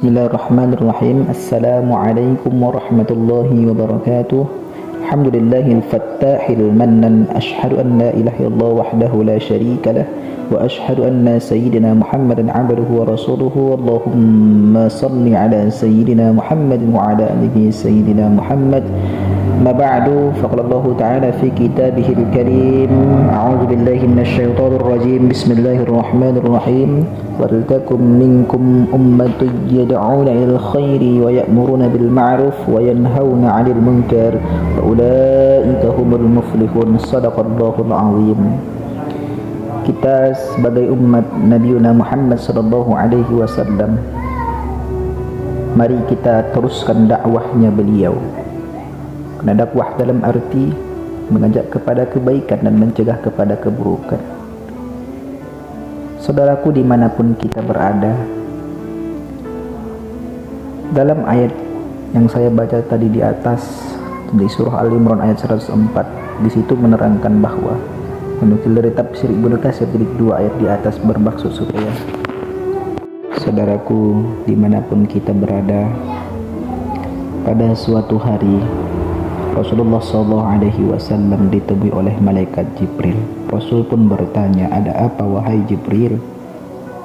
Bismillahirrahmanirrahim. Assalamualaikum warahmatullahi wabarakatuh. Alhamdulillahil fattahil mannan. Ashhadu an la ilaha illallah wahdahu la syarika lah. Wa ashhadu anna sayyidina Muhammadan abduhu wa rasuluhu. Allahumma salli ala sayyidina Muhammadin wa ala alihi sayyidina Muhammad. ما بعد فقال الله تعالى في كتابه الكريم أعوذ بالله من الشيطان الرجيم بسم الله الرحمن الرحيم ولتكن منكم أمة يدعون إلى الخير ويأمرون بالمعروف وينهون عن المنكر وأولئك هم المفلحون صدق الله العظيم. Kita sebagai umat Nabi Muhammad sallallahu alaihi wasallam, mari kita teruskan dakwahnya beliau. Karena dakwah dalam arti mengajak kepada kebaikan dan mencegah kepada keburukan. Saudaraku dimanapun kita berada, dalam ayat yang saya baca tadi di atas di surah Al-Imran ayat 104, di situ menerangkan bahwa menukil dari tafsir Ibnu Katsir di dua ayat di atas bermaksud supaya saudaraku dimanapun kita berada, pada suatu hari Rasulullah SAW ditemui oleh malaikat Jibril. Rasul pun bertanya, "Ada apa wahai Jibril?"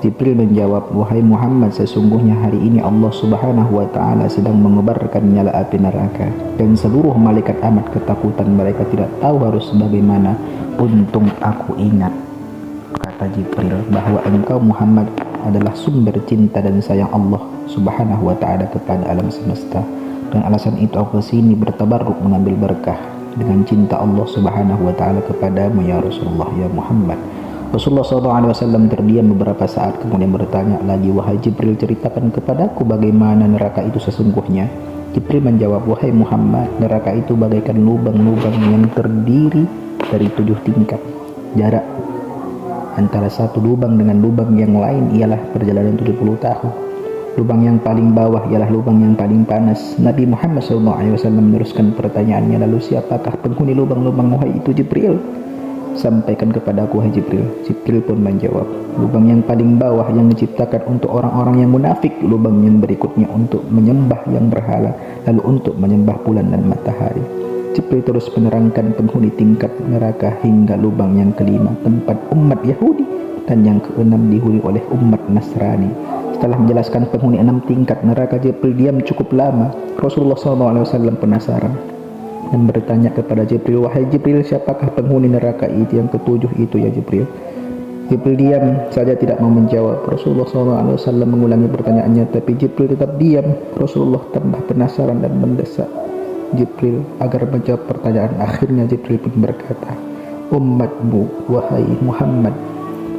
Jibril menjawab, "Wahai Muhammad, sesungguhnya hari ini Allah Subhanahu wa taala sedang mengobarkan nyala api neraka dan seluruh malaikat amat ketakutan, mereka tidak tahu harus bagaimana. Untung aku ingat," kata Jibril, "bahwa engkau Muhammad adalah sumber cinta dan sayang Allah Subhanahu wa taala kepada alam semesta. Dan alasan itu aku kesini bertabarruk mengambil berkah dengan cinta Allah Subhanahu wa taala kepadamu ya Rasulullah ya Muhammad." Rasulullah SAW terdiam beberapa saat kemudian bertanya lagi, "Wahai Jibril, ceritakan kepadaku bagaimana neraka itu sesungguhnya." Jibril menjawab, "Wahai Muhammad, neraka itu bagaikan lubang-lubang yang terdiri dari 7 tingkat. Jarak antara satu lubang dengan lubang yang lain ialah perjalanan 70 tahun. Lubang yang paling bawah ialah lubang yang paling panas." Nabi Muhammad SAW meneruskan pertanyaannya, "Lalu siapakah penghuni lubang-lubang wahai itu Jibril?" "Sampaikan kepadaku wahai Jibril." Jibril pun menjawab, "Lubang yang paling bawah yang diciptakan untuk orang-orang yang munafik, lubang yang berikutnya untuk menyembah yang berhala, lalu untuk menyembah bulan dan matahari." Jibril terus menerangkan penghuni tingkat neraka hingga lubang yang kelima, tempat umat Yahudi, dan yang keenam dihuni oleh umat Nasrani. Setelah menjelaskan penghuni 6 tingkat neraka, Jibril diam cukup lama. Rasulullah SAW penasaran dan bertanya kepada Jibril, "Wahai Jibril, siapakah penghuni neraka itu yang ketujuh itu ya Jibril?" Jibril diam saja tidak mau menjawab. Rasulullah SAW mengulangi pertanyaannya, tapi Jibril tetap diam. Rasulullah tambah penasaran dan mendesak Jibril agar menjawab pertanyaan. Akhirnya Jibril pun berkata, "Umatmu wahai Muhammad,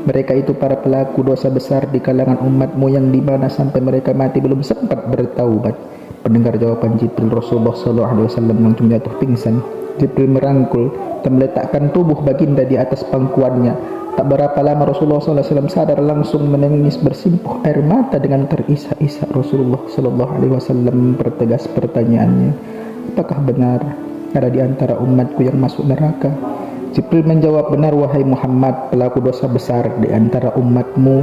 mereka itu para pelaku dosa besar di kalangan umatmu yang di mana sampai mereka mati belum sempat bertaubat." Pendengar jawaban Jibril, Rasulullah SAW langsung jatuh pingsan. Jibril merangkul dan meletakkan tubuh baginda di atas pangkuannya. Tak berapa lama Rasulullah SAW sadar, langsung menangis bersimpuh air mata dengan terisak-isak. Rasulullah SAW mempertegas pertanyaannya, "Apakah benar ada di antara umatku yang masuk neraka?" Jibril menjawab, "Benar wahai Muhammad, pelaku dosa besar di antara umatmu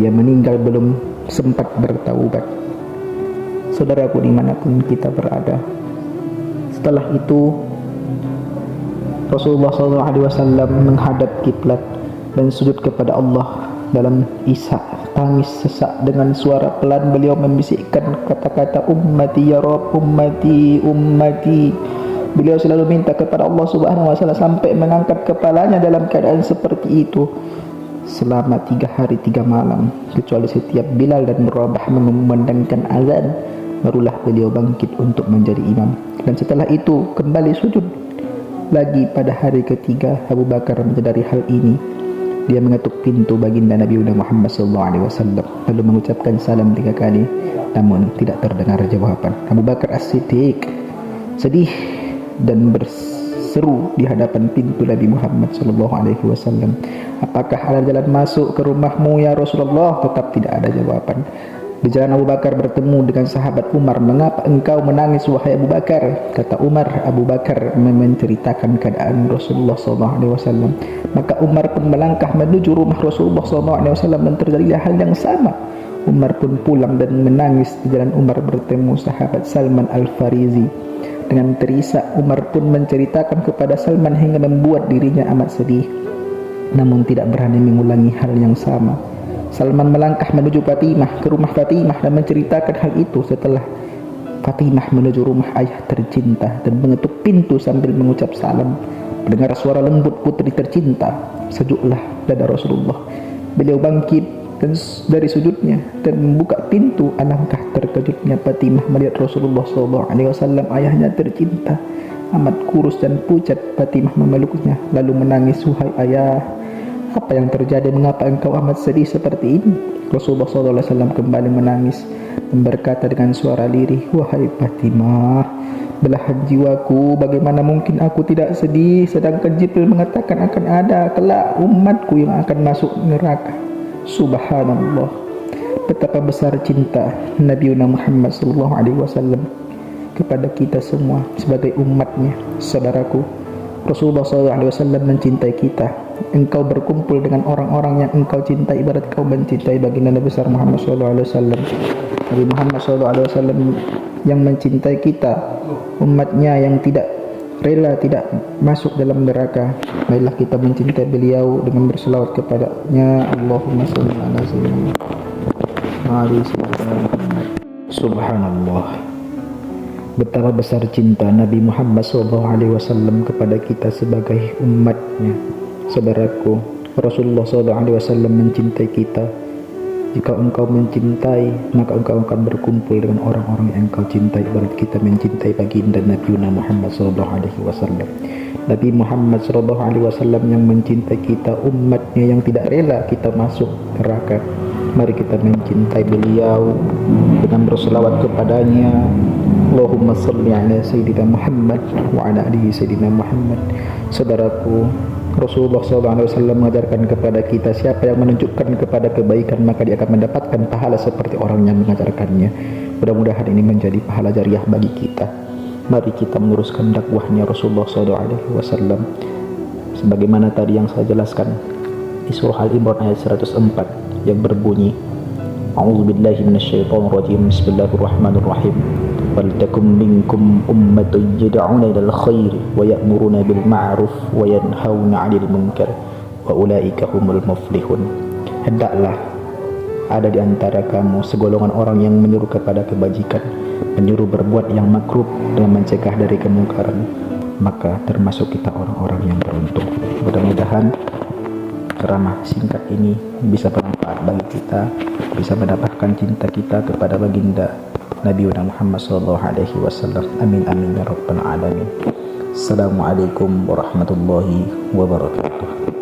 yang meninggal belum sempat bertaubat." Saudaraku dimanapun kita berada, setelah itu Rasulullah SAW menghadap kiblat dan sujud kepada Allah dalam isak tangis sesak. Dengan suara pelan beliau membisikkan kata-kata, "Ummati ya Rabb, ummati, ummati." Beliau selalu minta kepada Allah Subhanahu wa taala sampai mengangkat kepalanya dalam keadaan seperti itu selama 3 hari 3 malam, kecuali setiap Bilal dan Rabah memandangkan azan, barulah beliau bangkit untuk menjadi imam. Dan setelah itu kembali sujud lagi pada hari ketiga. Abu Bakar menyadari hal ini. Dia mengetuk pintu baginda Nabi Muhammad SAW lalu mengucapkan salam 3 kali, namun tidak terdengar jawaban. Abu Bakar As-Siddiq sedih dan berseru di hadapan pintu Nabi Muhammad SAW, "Apakah ada jalan masuk ke rumahmu ya Rasulullah?" Tetap tidak ada jawaban. Di jalan Abu Bakar bertemu dengan sahabat Umar. "Mengapa engkau menangis wahai Abu Bakar?" Kata Umar. Abu Bakar menceritakan keadaan Rasulullah SAW. Maka Umar pun melangkah menuju rumah Rasulullah SAW dan terjadilah hal yang sama. Umar pun pulang dan menangis di jalan. Umar bertemu sahabat Salman Al-Farisi. Dengan terisak Umar pun menceritakan kepada Salman hingga membuat dirinya amat sedih, namun tidak berani mengulangi hal yang sama. Salman melangkah menuju Fatimah, ke rumah Fatimah, dan menceritakan hal itu. Setelah Fatimah menuju rumah ayah tercinta dan mengetuk pintu sambil mengucap salam, mendengar suara lembut putri tercinta, sejuklah dada Rasulullah. Beliau bangkit dari sujudnya dan membuka pintu. Alangkah terkejutnya Fatimah melihat Rasulullah SAW, ayahnya tercinta, amat kurus dan pucat. Fatimah memeluknya lalu menangis. Wahai ayah, apa yang terjadi? Mengapa engkau amat sedih seperti ini? Rasulullah SAW kembali menangis dan berkata dengan suara lirih, wahai Fatimah, belahan jiwaku, bagaimana mungkin aku tidak sedih sedangkan Jibril mengatakan akan ada kelak umatku yang akan masuk neraka. Subhanallah, betapa besar cinta Nabi Muhammad SAW kepada kita semua sebagai umatnya. Saudaraku, Rasulullah SAW mencintai kita. Engkau berkumpul dengan orang-orang yang engkau cintai, ibarat kau mencintai baginda Nabi besar Muhammad SAW. Nabi Muhammad SAW yang mencintai kita, umatnya yang tidak rela tidak masuk dalam neraka. Marilah kita mencintai beliau dengan berselawat kepadanya. Allahumma shalli ala sayyidina Muhammad. Subhanallah, betapa besar cinta Nabi Muhammad SAW kepada kita sebagai umatnya. Saudaraku, Rasulullah SAW mencintai kita. Jika engkau mencintai, maka engkau akan berkumpul dengan orang-orang yang engkau cintai. Ibarat kita mencintai baginda Nabi Muhammad SAW. Nabi Muhammad SAW yang mencintai kita, umatnya yang tidak rela kita masuk neraka. Mari kita mencintai beliau dengan berselawat kepadanya. Allahumma salli ala sayyidina Muhammad wa ala alihi sayyidina Muhammad. Saudaraku, Rasulullah SAW mengajarkan kepada kita, siapa yang menunjukkan kepada kebaikan maka dia akan mendapatkan pahala seperti orang yang mengajarkannya. Mudah-mudahan ini menjadi pahala jariah bagi kita. Mari kita meneruskan dakwahnya Rasulullah SAW. Sebagaimana tadi yang saya jelaskan di surah Al-Imran ayat 104 yang berbunyi, A'udzubillahi minasyaitonirrajim, Bismillahirrahmanirrahim. Waltakum minkum ummatun yad'una ilal khairi wa ya'muruna bil ma'ruf wa yanhauna 'anil munkar wa ulaika humul muflihun. Hendaklah ada di antara kamu segolongan orang yang menyuruh kepada kebajikan, menyuruh berbuat yang makruh dan mencegah dari kemungkaran, maka termasuk kita orang-orang yang beruntung. Mudah-mudahan ceramah singkat ini bisa bermanfaat bagi kita, bisa mendapatkan cinta kita kepada baginda Nabi Muhammad SAW. Amin amin ya rabbal alamin. Assalamualaikum warahmatullahi wabarakatuh.